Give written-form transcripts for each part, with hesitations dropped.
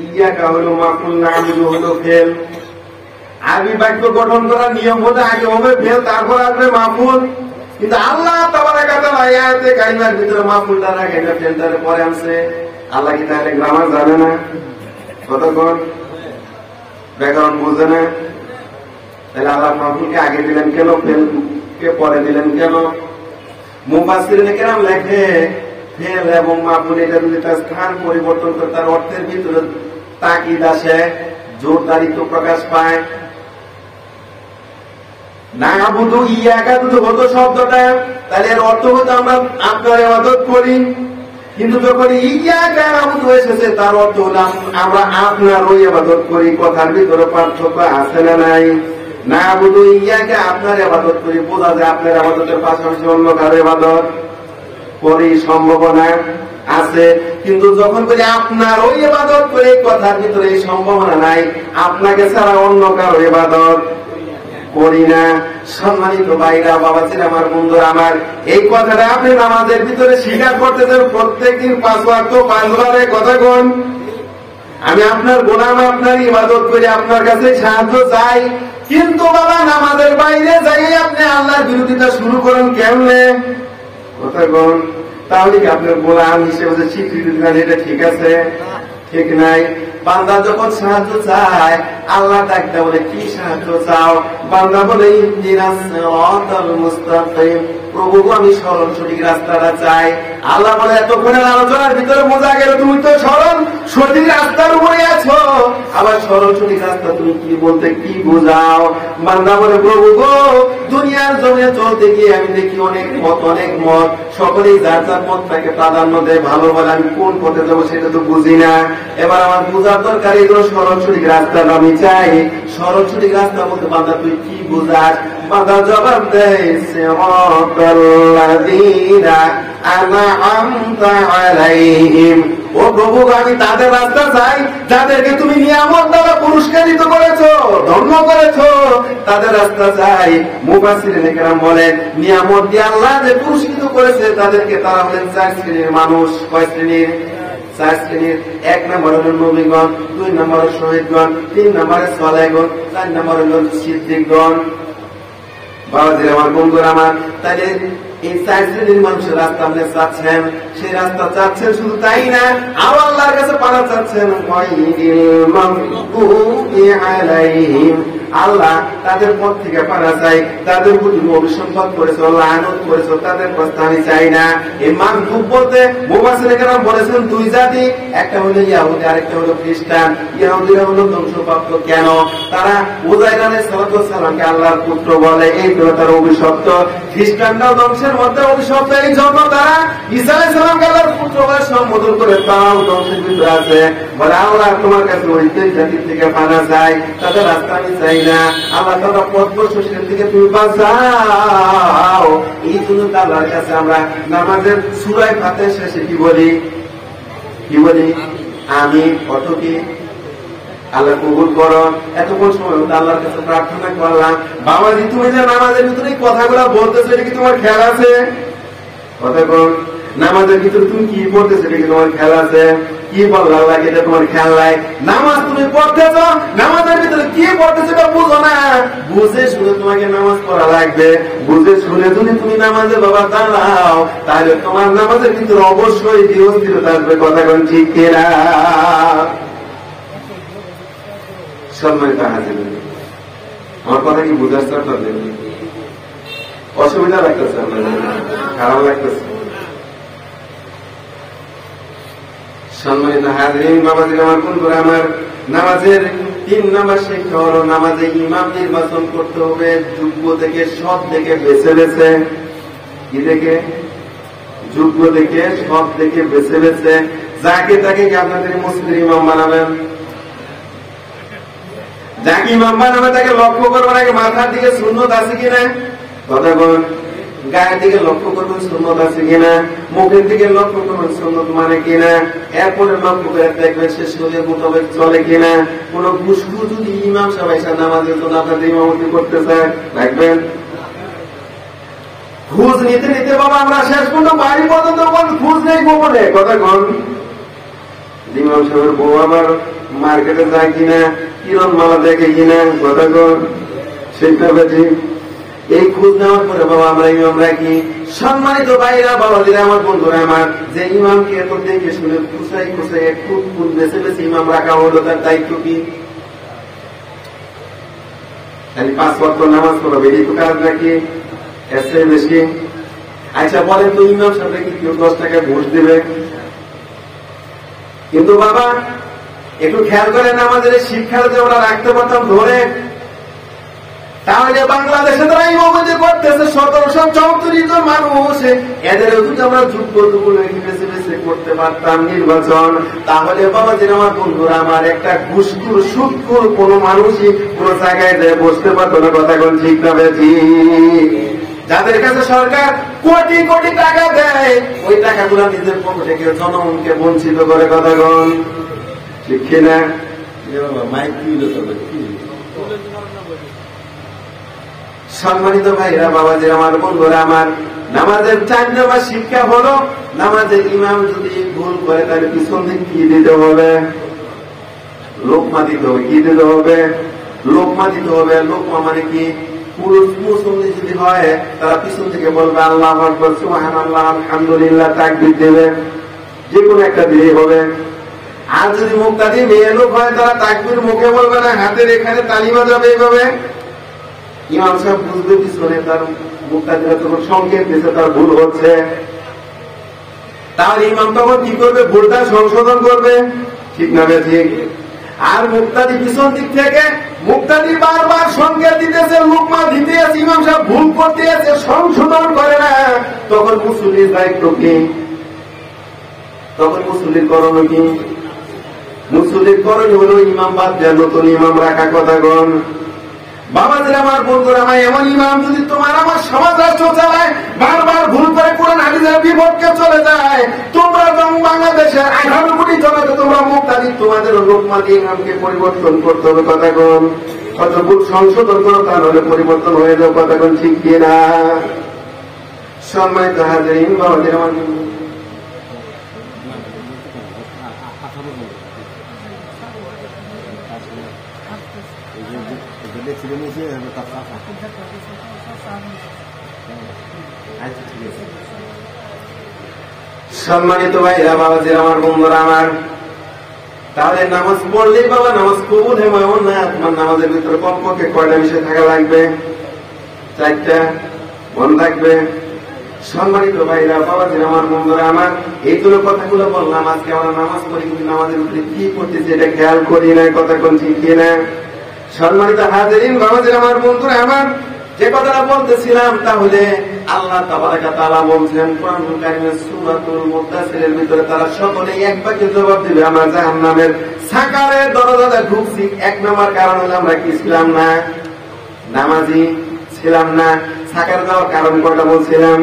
ইয়াকা হলো মাফুল, না'বুদু হলো ফেল। আরবি বাক্য গঠন করার নিয়ম হলে আগে হবে ফেল, তারপর আসবে মাফুল। কিন্তু আল্লাহ তাবারাক ওয়া তাআলা আয়াতে কারিমার ভিতরে মাফুলটা রাখে না, ফেলটারে পরে আনছে। আল্লাহ কি তাহলে গ্রামার জানে না? কতক্ষণ ব্যাকরণ বোঝে না? তাহলে আল্লাহ মাফুলকে আগে দিলেন কেন, ফেলকে পরে দিলেন কেন? মুফাসসিরিনে কেরাম লেখে ফেল এবং মাফুল এটা যদি তার স্থান পরিবর্তন করে তার অর্থের ভিতরে তাকিদ আসে, জোরদারিত্ব প্রকাশ পায়। না'বুদু ইয়াকা যদি হতো শব্দটা, তাহলে এর অর্থ হতো আমরা আপনার ইবাদত করি। কিন্তু যখন ইয়াকা না'বুদু এসেছে তার অর্থ হলো আমরা আপনারও ইবাদত করি। কথার ভিতরে পার্থক্য আছে না নাই? না'বুদু ইয়াকা আপনার ইবাদত করি, বোঝা যায় আপনার ইবাদতের পাশাপাশি অন্য কারো ইবাদত করি, সম্ভাবনা আছে। কিন্তু যখন বলি আপনারও ইবাদত করি, কথার ভিতরে এই সম্ভাবনা নাই, আপনাকে ছাড়া অন্য কারো ইবাদত করি না। সম্মানিত ভাইরা, বাবাজিরা, আমার বন্ধুরা আমার, এই কথাটা আপনি নামাজের ভিতরে স্বীকার করতেছেন প্রত্যেকদিন 5 ওয়াক্ত 5 বারে কথা কোন আমি আপনার গোলাম, আপনার ইবাদত করি, আপনার কাছে সাহায্য চাই। কিন্তু বাবা নামাজের বাইরে যাই আপনি আল্লাহর বিরোধিতা শুরু করেন কেমনে? কথা কোন তাহলে কি আপনার গোলাম হিসেবে যে স্বীকৃতি দেন এটা ঠিক আছে? ঠিক নাই। বান্দা যখন সাহায্য চায় আল্লাহ ডাকতে বলে কি সাহায্য চাও? বান্দা বলে ইহদিনাস সিরাতাল মুস্তাকিম, প্রভু আমি সরল সঠিক রাস্তাটা চাই। আল্লাহ বলে এতক্ষণের আলোচনার ভিতরে বোঝা গেল তুমি তো সরল সঠিক রাস্তার উপরে আছো, আবার সরল সঠিক রাস্তা তুমি কি বলতে কি বোঝাও? বান্দা বলে প্রভু গো দুনিয়ার জমিনে চলতে গিয়ে আমি দেখি অনেক মত, সকলেই যার যার মতটাকে প্রাধান্য দেয়, ভালো বলে আমি কোন পথে যাবো সেটা তো বুঝি না। এবার আমার বোঝার দরকার, এগুলো সরল সঠিক রাস্তাটা আমি চাই। সরল সঠিক রাস্তা বলতে বান্দা তুই কি বুঝাস? বান্দা জবাব দেয় সিরাতাল্লাযীনা আন'আমতা আলাইহিম, ও প্রভু আমি তাদের রাস্তা চাই যাদেরকে তুমি নিয়ামত দ্বারা পুরস্কারিত করেছো, ধন্য করেছো, তাদের রাস্তা চাই। মুফাসসিরিনে কেরাম বলেন নিয়ামত দিয়ে আল্লাহ যে পুরস্কৃত করেছে তাদেরকে তারা হলেন 4 শ্রেণীর মানুষ। কয় শ্রেণীর? 4 শ্রেণীর। 1 নম্বর হল নবীগণ, 2 নম্বর শহীদগণ, 3 নম্বরে সালেহগণ, 4 নম্বর হল সিদ্দিকগণ। বাবাজিরা, আমার বন্ধুরা আমার, তাহলে এই 4 শ্রেণীর মানুষের রাস্তা আপনি চাচ্ছেন, সেই রাস্তা চাচ্ছেন, শুধু তাই না আরো আল্লাহর কাছে পানা চাচ্ছেন। আল্লাহ তাদের পথ থেকে পানা চাই, তাদের প্রতি অভিসম্পাদ করেছো, লানত করেছো, তাদের কথা আমি চাই না। এই মাগদুব বলতে মুফাসসিরিনে কেরাম বলেছেন 2 জাতি, একটা হলো ইহুদি আরেকটা হলো খ্রিস্টান। ইহুদিরা হলো ধ্বংসপ্রাপ্ত। কেন? তারা উযাইর আলাইহিস সালামকে আল্লাহর পুত্র বলে, এই তো তারা অভিশপ্ত। খ্রিস্টানরাও ধ্বংসের মধ্যে অভিশপ্ত, এই জন্য তারা ঈসা আলাইহিস সালামকে আল্লাহর পুত্র বলে সম্বোধন করে, তারাও ধ্বংসের ভিতরে আছে। বলে আল্লাহ তোমার কাছে ওই জাতির থেকে পানা চাই, তাদের রাস্তা আমি চাই না। আল্লাহ তারা পথভ্রষ্ট থেকে তুমি বাঁচাও। এই জন্য আল্লাহর কাছে আমরা নামাজের সূরা ফাতিহা শেষে কি বলি? আমি অত কি আল্লাহ কবুল করো। এতক্ষণ সময় আল্লাহর কাছে প্রার্থনা করলাম। বাবাজি তুমি যে নামাজের ভিতরে কথাগুলো বলতেছো এটা কি তোমার খেয়াল আছে? কথা বল, নামাজের ভিতরে তুমি কি পড়তেছো এটা কি তোমার খেয়াল আছে? কি বললো আল্লাহ এটা তোমার খেয়াল নাই? নামাজ তুমি পড়তেছ, নামাজের ভিতরে কি পড়তেছো এটা বুঝো না। বুঝে শুনে তোমাকে নামাজ পড়া লাগবে। বুঝে শুনে যদি তুমি নামাজে বাবা দাঁড়াও তাহলে তোমার নামাজের ভিতরে অবশ্যই ধীরস্থিরতা আসবে। কথা কোন ঠিক কিনা? সম্মানিত হাজির, আমার কথা কি বুঝার চেষ্টা করবেন? অসুবিধা লাগতেছে? খারাপ লাগতেছে? সম্মানিত হাজির, বাবাজির আমার বন্ধুরা আমার, নামাজের 3 নম্বর শিক্ষা হলো নামাজে ইমাম নির্বাচন করতে হবে যোগ্য থেকে, সৎ থেকে বেছে বেছে। কি দেখে? যোগ্য থেকে, সৎ থেকে বেছে বেছে। যাকে তাকে কি আপনাদের মসজিদের ইমাম বানাবেন? যাকে ইমাম বানাবে তাকে লক্ষ্য করবেন আগে মাথার দিকে সুন্নত আছে কিনা। কথা বলুন, গায়ের দিকে লক্ষ্য করবেন সুন্নত আছে কিনা, মুখের দিকে লক্ষ্য করবেন সুন্নত মানে কিনা, এরপরে লক্ষ্য করে দেখবেন সে শরীয়ত মোতাবেক চলে কিনা। কোন ঘুষখু যদি ইমাম সাহেব এসে নামাজের জন্য আপনাদের ইমামতি করতে চায় রাখবেন। ঘুষ নিতে নিতে বাবা আমরা শেষ পর্যন্ত বাড়ি পর্যন্ত ঘুষ নেই গোপনে। কথা কন, ইমাম সাহেবের বউ আবার মার্কেটে যায় কিনা, কিরণ মালা দেখে কিনা, কথা কর সেটা বেশি। এই খোঁজ নেওয়ার পরে বাবা আমরা ইমাম রাখি। সম্মানিত ভাইরা, বাবা দিলে আমার বন্ধুরা আমার, যে ইমামকে এত দেখে শুনে খুশাই খুশাই একটু বেছে বেছে ইমাম রাখা হলো, তার দায়িত্ব কি? খালি 5 ওয়াক্ত নামাজ পড়াবে, এই তো কাজ নাকি? এর চেয়ে বেশি? আচ্ছা বলেন তো, ইমাম সাহেব কি কেউ 10 টাকা ঘুষ দেবে? কিন্তু বাবা একটু খেয়াল করেন, আমাদের শিক্ষার যে ওরা রাখতে পারতাম ধরে, তাহলে বাংলাদেশে তারা ইমামতি করতেছে 1734 জন মানুষ, এদেরও যদি আমরা যোগ্য বেছে বেছে করতে পারতাম নির্বাচন, তাহলে বাবা যেন আমার বন্ধুরা আমার, একটা ঘুষখোর সুদখোর কোন মানুষই কোন জায়গায় বসতে পারতো না। কথা কোন ঠিক না বেশি? যাদের কাছে সরকার কোটি কোটি টাকা দেয়, ওই টাকাগুলো নিজের পকেটে থেকে জনগণকে বঞ্চিত করে। কথা কোন ঠিক কিনা? মাইক সম্মানিত ভাইরা, বাবাজি আমার, বন্ধুরা আমার, নামাজের 4 নম্বর শিক্ষা হলো, নামাজের ইমাম যদি ভুল করে তাহলে পিছন দিক কি দিতে হবে? লোকমা দিতে হবে। কি দিতে হবে? লোকমা দিতে হবে। লোকমা মানে কি? পুরুষ মুসল্লি যদি হয় তারা পিছন থেকে বলবে আল্লাহু আকবার, সুবহানাল্লাহ, আলহামদুলিল্লাহ, তাকবীর দেবে, যে কোনো একটা দিয়ে হবে। আর যদি মুক্তাদি মেয়ে লোক হয় তারা তাকবীর মুখে বলবে না, হাতের এখানে তালি বাজাবে এইভাবে। ইমাম সাহেব বুঝবে পিছনে তার মুক্তাদিরা তখন সংকেত দিচ্ছে তার ভুল হচ্ছে, তাহলে ইমাম তখন কি করবে? ভুলটা সংশোধন করবে। ঠিক না ঠিক? আর মুক্তাদি পিছন দিক থেকে মুক্তাদি বারবার সংকেত দিতেছে, লুকমা দিতে আছে, ইমাম সাহেব ভুল করতে আছে, সংশোধন করে না, তখন মুসল্লির দায়িত্ব কি? তখন মুসল্লির করণীয় কি? মুসল্লির করণীয় হলো ইমাম বাদ দেওয়া, নতুন ইমাম রাখা। কথা গণ বাবাদের আমার, বন্ধুরা আমার, এমন ইমাম যদি তোমার আমার সমাজ রাষ্ট্র চালায়, বারবার ভুল করে কোরআন হাদিসের বিপক্ষে চলে যায়, তোমরা যখন বাংলাদেশের 18 কোটি জনতা তোমরা মুক্তাদি, তোমাদের লোকমাদি ইমামকে পরিবর্তন করতে হবে। কথা কোন কত ভুল সংশোধন করো, তাহলে পরিবর্তন হয়ে যাও। কথা কোন ঠিক কিনা? সম্মানিত হাজিরিন, বাবাদের আমার, সম্মানিত ভাইরা, বাবাজি আমার, বন্ধুরা আমার, তাহলে নামাজ পড়লেই বাবা নামাজ কবুল হবে এমন না। তোমার নামাজের ভিতরে কমপক্ষে কয়টা বিষয় থাকা লাগবে? 4টা। মন থাকবে। সম্মানিত ভাইরা, বাবাজি আমার, বন্ধুরা আমার, এই জন্য কথাগুলো বললাম। আজকে আমরা নামাজ পড়ি কিন্তু নামাজের উপরে কি করতেছি এটা খেয়াল করি না। কথা কোন ঠিক কিনা? সম্মানিত হাজিরিন, বাবাজি আমার, বন্ধুরা আমার, যে কথাটা বলতেছিলাম, তাহলে আল্লাহ তাবারাকা তাআলা বলছেন কোরআনুল কারীমের সূরাতুল মুদ্দাসসিরের ভিতরে, তারা সকলেই এক বাক্যে জবাব দিবে, আমরা জাহান্নামের সাকারে দরজাতে ঢুকছি। 1 নম্বর কারণ হলো আমরা কি ছিলাম না? নামাজি ছিলাম না। সাকারে যাওয়ার কারণ কয়টা বলছিলাম?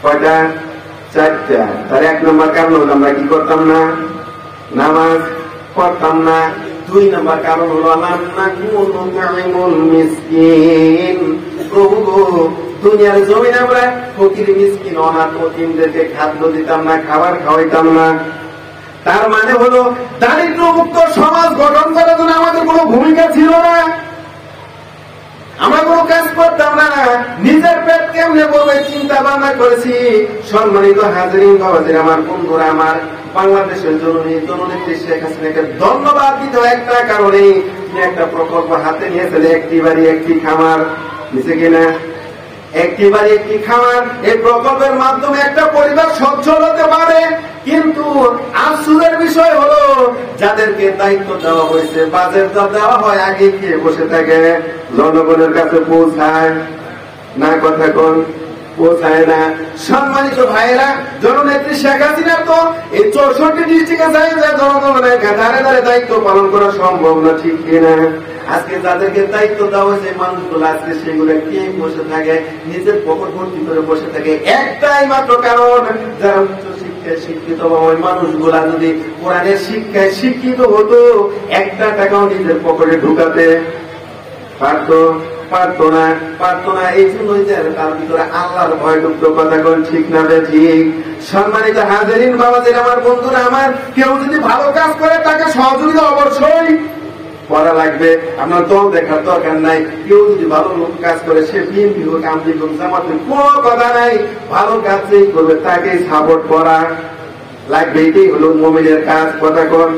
কয়টা? 4টা। তার 1 নম্বর কারণ হলো আমরা কি করতাম না? নামাজ পড়তাম না। 2 নম্বর কারণ হলো মিসকিন। প্রভু গো, দুনিয়ার জমিনে আমরা ফকির মিসকিন অনাথ এতিমদেরকে খাদ্য দিতাম না, খাবার খাওয়াইতাম না। তার মানে হলো দারিদ্র মুক্ত সমাজ গঠন করার জন্য আমাদের কোনো ভূমিকা ছিল না। আমরা কোনো কাজ করতাম না, নিজের পেট কেমনে বলবে চিন্তা ভাবনা করেছি। সম্মানিত হাজিরিন, বাবাজির আমার, বন্ধুরা আমার, বাংলাদেশের জননেত্রী শেখ হাসিনাকে ধন্যবাদ দিতে একটা কারণে, তিনি একটা প্রকল্প হাতে নিয়েছেন, 1টি বাড়ি 1টি খামার। নিচে কিনা? 1টি বাড়ি 1টি খামার। এই প্রকল্পের মাধ্যমে একটা পরিবার সচ্ছল হতে পারে। কিন্তু আফসোসের বিষয় হলো, যাদেরকে দায়িত্ব দেওয়া হয়েছে, বাজেট দেওয়া হয়, আগে গিয়ে বসে থাকে, জনগণের কাছে পৌঁছায় না। কথা কোন পৌঁছায় না। সম্মানিত ভাইয়েরা, জননেত্রী শেখ হাসিনা তো এই 64 ডিস্ট্রিক্টে যায়, জনগণের ধারে ধারে দায়িত্ব পালন করা সম্ভব না। ঠিক কিনা? আজকে যাদেরকে দায়িত্ব দেওয়া হয়েছে মানুষগুলো, আজকে সেগুলো কে বসে থাকে? নিজের পকেট ভর্তি করে বসে থাকে। একটাই মাত্র কারণ, যারা উচ্চ শিক্ষায় শিক্ষিত ওই মানুষগুলা যদি কোরআনের শিক্ষায় শিক্ষিত হতো, 1টা টাকাও নিজের পকেটে ঢুকাতে পারতো? পারতো না এই জন্যই যে তার ভিতরে আল্লাহর ভয় ঢুকতো। কথা কোন ঠিক না ঠিক? সম্মানিত হাজিরিন বাবাজির আমার বন্ধুরা আমার, কেউ যদি ভালো কাজ করে তাকে সহযোগিতা অবশ্যই করা লাগবে। আপনার দল দেখার দরকার নাই। কেউ যদি ভালো কাজ করে সে বিএনপি হোক, আমলি হোক, জামাত হোক, কোনো কথা নাই, ভালো কাজ যেই করবে তাকেই সাপোর্ট করা লাগবে। এটাই হলো মুমিনের কাজ। কথা কোন?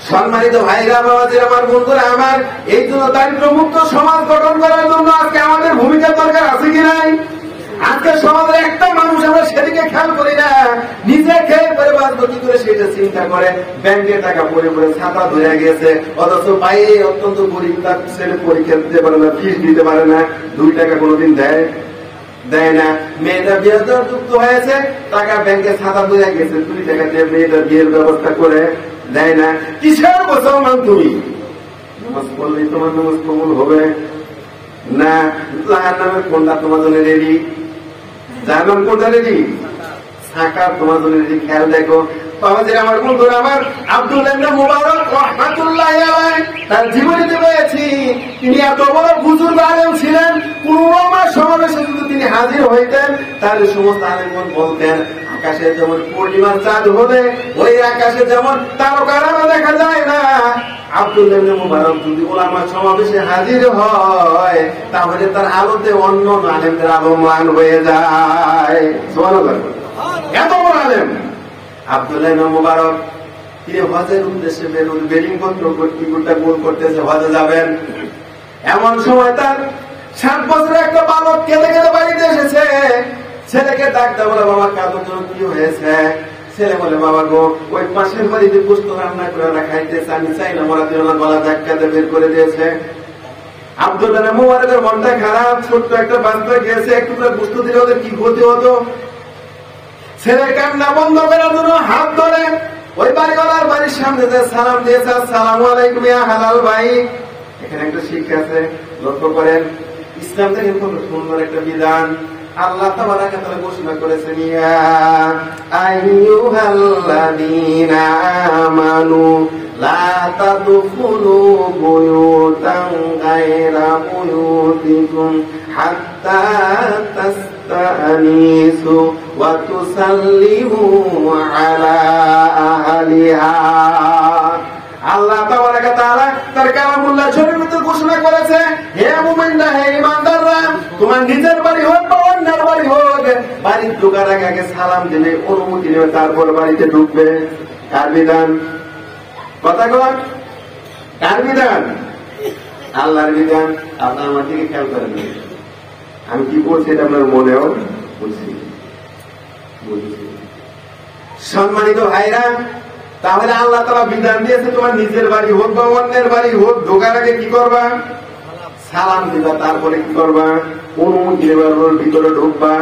সম্মানিত ভাইরা বাবাজির আমার বন্ধুরা আমার, এই জন্য দারিদ্র্যমুক্ত সমাজ গঠন করার জন্য আজকে আমাদের ভূমিকা দরকার আছে কি নাই? আজকে সমাজের একটা মানুষ আমরা সেদিকে খেয়াল করি না, নিজে খেয়ে পরে বাঁচবো কি করে সেটা চিন্তা করে। ব্যাংকে টাকা পরে পরে ছাতা ধরে গেছে, অথচ বাইরে অত্যন্ত গরিব, তার ছেলে পরীক্ষা দিতে পারে না, ফিস দিতে পারে না, 2 টাকা কোনোদিন দেয় না। মেয়েটা বিয়ে যুক্ত হয়েছে, টাকা ব্যাংকে ছাতা ধরে গেছে, 2 টাকা দিয়ে মেয়েটা বিয়ের ব্যবস্থা করে দেয় না। কিসের মুসলমান তুমি? নামাজ পড়লেই তোমার নামাজ কবুল হবে না? জাহান্নামের কোনটা তোমার জন্য রেডি? জাহান্নাম কোনটা রেডি? সাকার তোমার জন্য রেডি। খেয়াল দেখো বাবাজির আমার বন্ধুরা আমার, আব্দুল্লাহ ইবনে মুবারক রাহমাতুল্লাহি আলাইহি তার জীবনীতে রয়েছে তিনি এত বড় বুজুর্গ আলেম ছিলেন, কোন আমার সমাবেশে যদি তিনি হাজির হইতেন তাহলে সমস্ত আলেমগণ বলতেন আকাশে যেমন পূর্ণিমার চাঁদ হলে ওই আকাশে যেমন তারকারা দেখা যায় না, আব্দুল্লাহ ইবনে মুবারক যদি ওলামার সমাবেশে হাজির হয় তাহলে তার আলোতে অন্য আলেমদের আলো ম্লান হয়ে যায়। সুবহানাল্লাহ। এত বড় আলেম আব্দুল্লাহ ইবনে মুবারক, তিনি হজের উদ্দেশ্যে বেডিং পত্র গোল করতেছে, হজে যাবেন। এমন সময় তার 7 বছরের একটা বালক কেঁদে কেঁদে বাড়িতে এসেছে। ছেলেকে ডাকতে বলে, বাবা কাঁদো তো, কি হয়েছে? ছেলে বলে, বাবা গো, ওই পাশের বাড়িতে গোশত রান্না করে খাইতেছে, আমি চাই না, মরা দিও না, গলা ধাক্কাতে বের করে দিয়েছে। আব্দুল্লাহ ইবনে মুবারকের মনটা খারাপ, ছোট্ট একটা বাচ্চা গেছে, একটু করে গোশত দিলে ওদের কি ক্ষতি হতো। ছেলের কান্না বন্ধ করার জন্য হাত ধরে ওই বাড়িওয়ালার বাড়ির সামনে যে সালাম দিয়েছে, আসসালামু আলাইকুম ইয়া হালাল ভাই। এখানে একটা শিক্ষা আছে, লক্ষ্য করেন। ইসলাম থেকে খুব সুন্দর একটা বিধান আল্লাহ তাবারাক ওয়া তাআলা ঘোষণা করেছেন, ইয়া আইয়ুহাল্লাযীনা আমানু লা তাদখুলু বুয়ুতান গায়রা বুয়ুতিকুম হাত্তা তাস্তানিসু ওয়া তুসাল্লিমু আলা আহলিহা। আল্লাহ তাবারাক ওয়া তাআলা তার কালামুল্লাহ শরীফে ঘোষণা করেছে, হে মুমিনরা, হে ঈমানদাররা, তোমার নিজের বাড়ি হোক বা অন্যের বাড়ি হোক, বাড়ির ঢোকার আগে সালাম দিলে, অনুমতি নেবে, তারপর বাড়িতে ঢুকবে। কার বিধান? কথা কর, কার বিধান? আল্লাহর বিধান। আপনার আমার দিকে খেয়াল করেন, আমি কি বলছি এটা আপনার মনেও বুঝছি। সম্মানিত ভাইরা, তাহলে আল্লাহ তাআলা বিধান দিয়েছে, তোমার নিজের বাড়ি হোক বা অন্যের বাড়ি হোক, ঢোকার আগে কি করবা? সালাম দিবা, তারপরে কি করবা? অনুমতি নেবার ভিতরে ঢুকবা।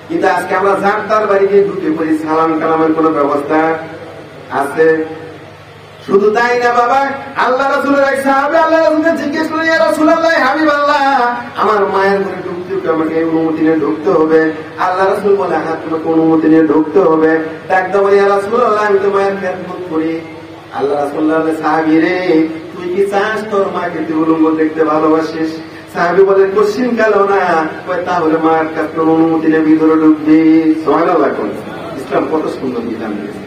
কিন্তু আজকে আমরা যার তার বাড়িতে ঢুকে পড়ি, সালাম কালামের কোন ব্যবস্থা আছে? শুধু তাই না বাবা, আল্লাহ রাসূলের এক সাহাবী আল্লাহ রাসূলকে জিজ্ঞেস করে, ইয়া রাসূলুল্লাহ, হাবিবাল্লাহ, আমার মায়ের ঘরে ঢুকতে আমাকে অনুমতি নিয়ে ঢুকতে হবে। আল্লাহ রাসূল বলে, হ্যাঁ, তোমাকে অনুমতি নিয়ে ঢুকতে হবে। ডাকতে বলে, ইয়া রাসূলুল্লাহ, আমি তো মায়ের খেদমত করি। আল্লাহ রাসূল বলে, সাহাবী রে, তুই কি চাস তোর মাকে তুই উলঙ্গ দেখতে ভালোবাসিস? সাহাবী বলে, কোশ্চিন কালো না, তাহলে মায়ের কাছে অনুমতি নিয়ে ভিতরে ঢুকবি। সুবহানাল্লাহ। ইসলাম কত সুন্দর বিধান দিয়েছে।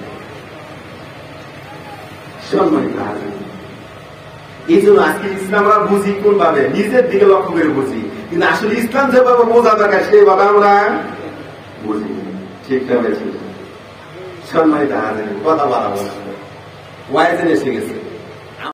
এই জন্য আজকে ইসলাম আমরা বুঝি কোন ভাবে, নিজের দিকে লক্ষ্য করে বুঝি, কিন্তু আসলে ইসলাম যেভাবে বোঝা দরকার সেইভাবে আমরা বুঝি। ঠিকটা হয়েছে। সম্মানিত হাজির, কথা বলা ওয়াইজেন এসে গেছে।